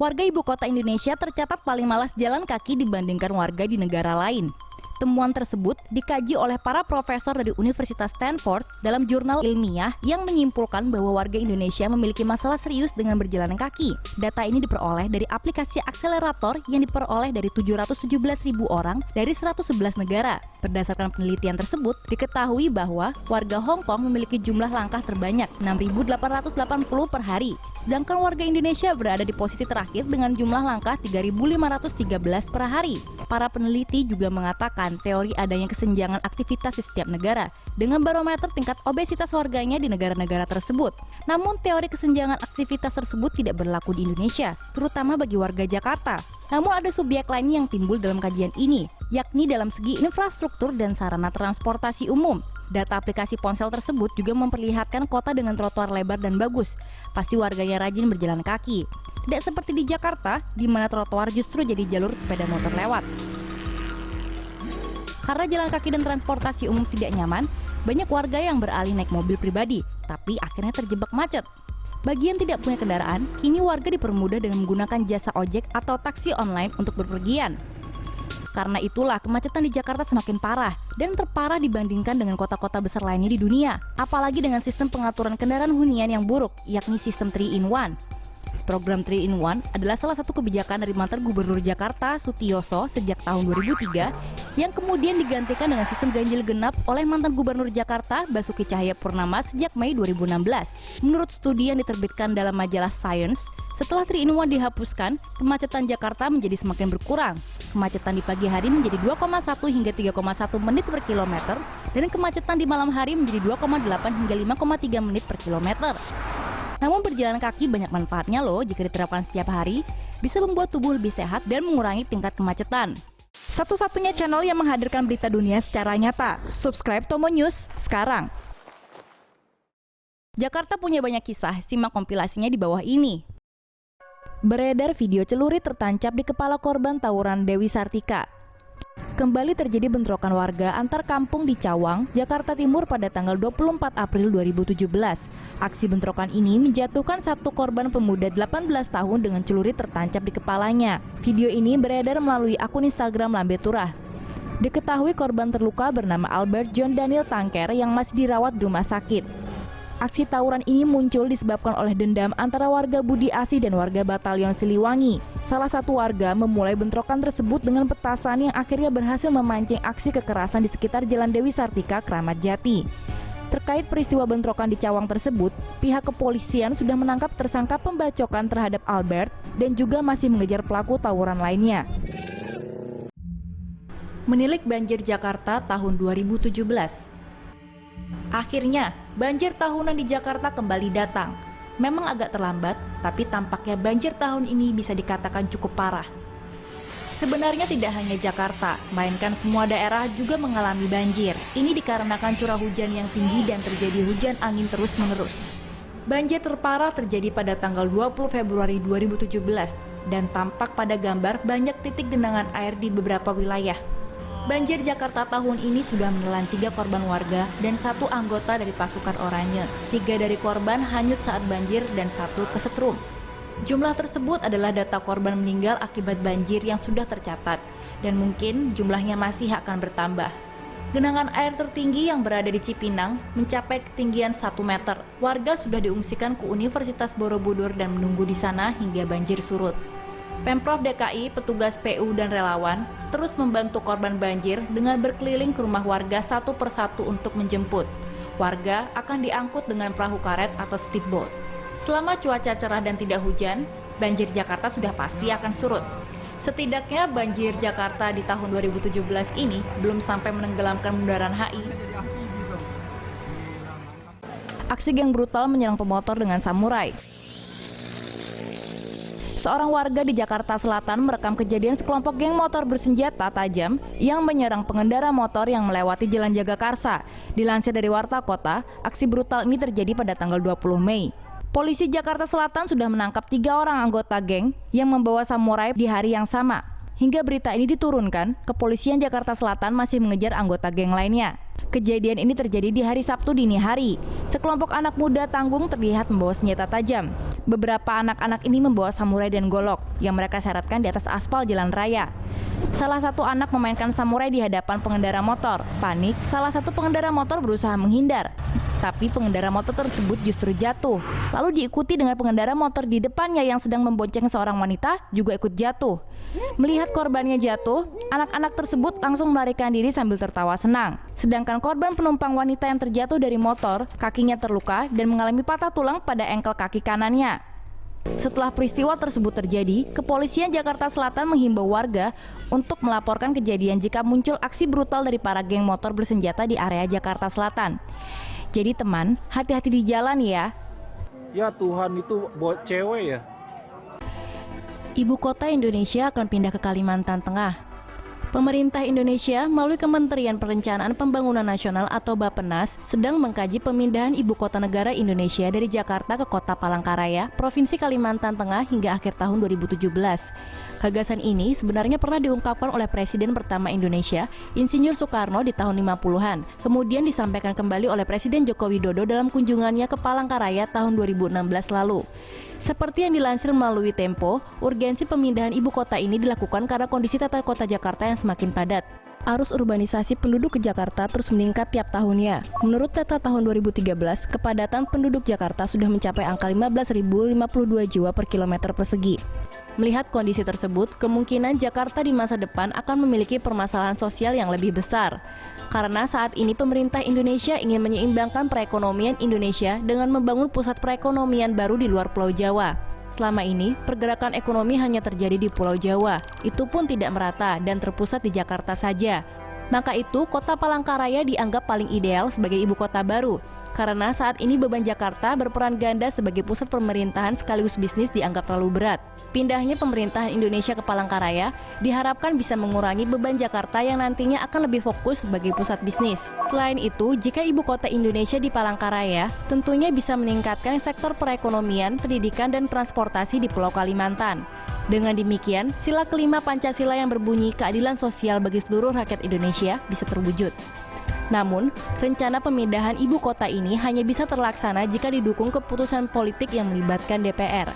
Warga ibu kota Indonesia tercatat paling malas jalan kaki dibandingkan warga di negara lain. Temuan tersebut dikaji oleh para profesor dari Universitas Stanford dalam jurnal ilmiah yang menyimpulkan bahwa warga Indonesia memiliki masalah serius dengan berjalan kaki. Data ini diperoleh dari aplikasi akselerator yang diperoleh dari 717.000 orang dari 111 negara. Berdasarkan penelitian tersebut, diketahui bahwa warga Hong Kong memiliki jumlah langkah terbanyak 6.880 per hari, sedangkan warga Indonesia berada di posisi terakhir dengan jumlah langkah 3.513 per hari. Para peneliti juga mengatakan teori adanya kesenjangan aktivitas di setiap negara dengan barometer tingkat obesitas warganya di negara-negara tersebut. Namun teori kesenjangan aktivitas tersebut tidak berlaku di Indonesia, terutama bagi warga Jakarta. Namun ada subjek lain yang timbul dalam kajian ini, yakni dalam segi infrastruktur dan sarana transportasi umum. Data aplikasi ponsel tersebut juga memperlihatkan kota dengan trotoar lebar dan bagus. Pasti warganya rajin berjalan kaki. Tidak seperti di Jakarta, di mana trotoar justru jadi jalur sepeda motor lewat. Karena jalan kaki dan transportasi umum tidak nyaman, banyak warga yang beralih naik mobil pribadi, tapi akhirnya terjebak macet. Bagi yang tidak punya kendaraan, kini warga dipermudah dengan menggunakan jasa ojek atau taksi online untuk berpergian. Karena itulah kemacetan di Jakarta semakin parah dan terparah dibandingkan dengan kota-kota besar lainnya di dunia, apalagi dengan sistem pengaturan kendaraan hunian yang buruk, yakni sistem 3-in-1. Program 3-in-1 adalah salah satu kebijakan dari mantan Gubernur Jakarta Sutioso sejak tahun 2003 yang kemudian digantikan dengan sistem ganjil genap oleh mantan Gubernur Jakarta Basuki Cahayapurnama sejak Mei 2016. Menurut studi yang diterbitkan dalam majalah Science, setelah 3-in-1 dihapuskan, kemacetan Jakarta menjadi semakin berkurang. Kemacetan di pagi hari menjadi 2,1 hingga 3,1 menit per kilometer dan kemacetan di malam hari menjadi 2,8 hingga 5,3 menit per kilometer. Namun berjalan kaki banyak manfaatnya loh jika diterapkan setiap hari, bisa membuat tubuh lebih sehat dan mengurangi tingkat kemacetan. Satu-satunya channel yang menghadirkan berita dunia secara nyata. Subscribe Tomo News sekarang. Jakarta punya banyak kisah, simak kompilasinya di bawah ini. Beredar video celurit tertancap di kepala korban tawuran Dewi Sartika. Kembali terjadi bentrokan warga antar kampung di Cawang, Jakarta Timur pada tanggal 24 April 2017. Aksi bentrokan ini menjatuhkan satu korban pemuda 18 tahun dengan celurit tertancap di kepalanya. Video ini beredar melalui akun Instagram Lambe Turah. Diketahui korban terluka bernama Albert John Daniel Tangker yang masih dirawat di rumah sakit. Aksi tawuran ini muncul disebabkan oleh dendam antara warga Budi Asih dan warga Batalion Siliwangi. Salah satu warga memulai bentrokan tersebut dengan petasan yang akhirnya berhasil memancing aksi kekerasan di sekitar Jalan Dewi Sartika, Kramat Jati. Terkait peristiwa bentrokan di Cawang tersebut, pihak kepolisian sudah menangkap tersangka pembacokan terhadap Albert dan juga masih mengejar pelaku tawuran lainnya. Menilik banjir Jakarta tahun 2017. Akhirnya, banjir tahunan di Jakarta kembali datang. Memang agak terlambat, tapi tampaknya banjir tahun ini bisa dikatakan cukup parah. Sebenarnya tidak hanya Jakarta, melainkan semua daerah juga mengalami banjir. Ini dikarenakan curah hujan yang tinggi dan terjadi hujan angin terus-menerus. Banjir terparah terjadi pada tanggal 20 Februari 2017 dan tampak pada gambar banyak titik genangan air di beberapa wilayah. Banjir Jakarta tahun ini sudah menelan 3 korban warga dan 1 anggota dari pasukan oranye. 3 dari korban hanyut saat banjir dan 1 kesetrum. Jumlah tersebut adalah data korban meninggal akibat banjir yang sudah tercatat dan mungkin jumlahnya masih akan bertambah. Genangan air tertinggi yang berada di Cipinang mencapai ketinggian 1 meter. Warga sudah diungsikan ke Universitas Borobudur dan menunggu di sana hingga banjir surut. Pemprov DKI, petugas PU dan relawan terus membantu korban banjir dengan berkeliling ke rumah warga satu persatu untuk menjemput. Warga akan diangkut dengan perahu karet atau speedboat. Selama cuaca cerah dan tidak hujan, banjir Jakarta sudah pasti akan surut. Setidaknya banjir Jakarta di tahun 2017 ini belum sampai menenggelamkan Bundaran HI. Aksi geng brutal menyerang pemotor dengan samurai. Seorang warga di Jakarta Selatan merekam kejadian sekelompok geng motor bersenjata tajam yang menyerang pengendara motor yang melewati Jalan Jagakarsa. Dilansir dari Warta Kota, aksi brutal ini terjadi pada tanggal 20 Mei. Polisi Jakarta Selatan sudah menangkap 3 orang anggota geng yang membawa samurai di hari yang sama. Hingga berita ini diturunkan, kepolisian Jakarta Selatan masih mengejar anggota geng lainnya. Kejadian ini terjadi di hari Sabtu dini hari. Sekelompok anak muda tanggung terlihat membawa senjata tajam. Beberapa anak-anak ini membawa samurai dan golok yang mereka syaratkan di atas aspal jalan raya. Salah satu anak memainkan samurai di hadapan pengendara motor. Panik, salah satu pengendara motor berusaha menghindar. Tapi pengendara motor tersebut justru jatuh. Lalu diikuti dengan pengendara motor di depannya yang sedang membonceng seorang wanita juga ikut jatuh. Melihat korbannya jatuh, anak-anak tersebut langsung melarikan diri sambil tertawa senang. Sedangkan korban penumpang wanita yang terjatuh dari motor, kakinya terluka dan mengalami patah tulang pada engkel kaki kanannya. Setelah peristiwa tersebut terjadi, Kepolisian Jakarta Selatan menghimbau warga untuk melaporkan kejadian jika muncul aksi brutal dari para geng motor bersenjata di area Jakarta Selatan. Jadi teman, hati-hati di jalan ya. Ya Tuhan, itu buat cewek ya. Ibu kota Indonesia akan pindah ke Kalimantan Tengah. Pemerintah Indonesia melalui Kementerian Perencanaan Pembangunan Nasional atau Bappenas sedang mengkaji pemindahan ibu kota negara Indonesia dari Jakarta ke kota Palangkaraya, Provinsi Kalimantan Tengah hingga akhir tahun 2017. Gagasan ini sebenarnya pernah diungkapkan oleh Presiden pertama Indonesia, Insinyur Soekarno di tahun 50-an. Kemudian disampaikan kembali oleh Presiden Joko Widodo dalam kunjungannya ke Palangkaraya tahun 2016 lalu. Seperti yang dilansir melalui Tempo, urgensi pemindahan ibu kota ini dilakukan karena kondisi tata kota Jakarta yang semakin padat. Arus urbanisasi penduduk ke Jakarta terus meningkat tiap tahunnya. Menurut data tahun 2013, kepadatan penduduk Jakarta sudah mencapai angka 15.052 jiwa per kilometer persegi. Melihat kondisi tersebut, kemungkinan Jakarta di masa depan akan memiliki permasalahan sosial yang lebih besar. Karena saat ini pemerintah Indonesia ingin menyeimbangkan perekonomian Indonesia dengan membangun pusat perekonomian baru di luar Pulau Jawa. Selama ini, pergerakan ekonomi hanya terjadi di Pulau Jawa, itu pun tidak merata dan terpusat di Jakarta saja. Maka itu, kota Palangkaraya dianggap paling ideal sebagai ibu kota baru, karena saat ini beban Jakarta berperan ganda sebagai pusat pemerintahan sekaligus bisnis dianggap terlalu berat. Pindahnya pemerintahan Indonesia ke Palangkaraya diharapkan bisa mengurangi beban Jakarta yang nantinya akan lebih fokus sebagai pusat bisnis. Selain itu, jika ibu kota Indonesia di Palangkaraya, tentunya bisa meningkatkan sektor perekonomian, pendidikan, dan transportasi di Pulau Kalimantan. Dengan demikian, sila kelima Pancasila yang berbunyi keadilan sosial bagi seluruh rakyat Indonesia bisa terwujud. Namun, rencana pemindahan ibu kota ini hanya bisa terlaksana jika didukung keputusan politik yang melibatkan DPR.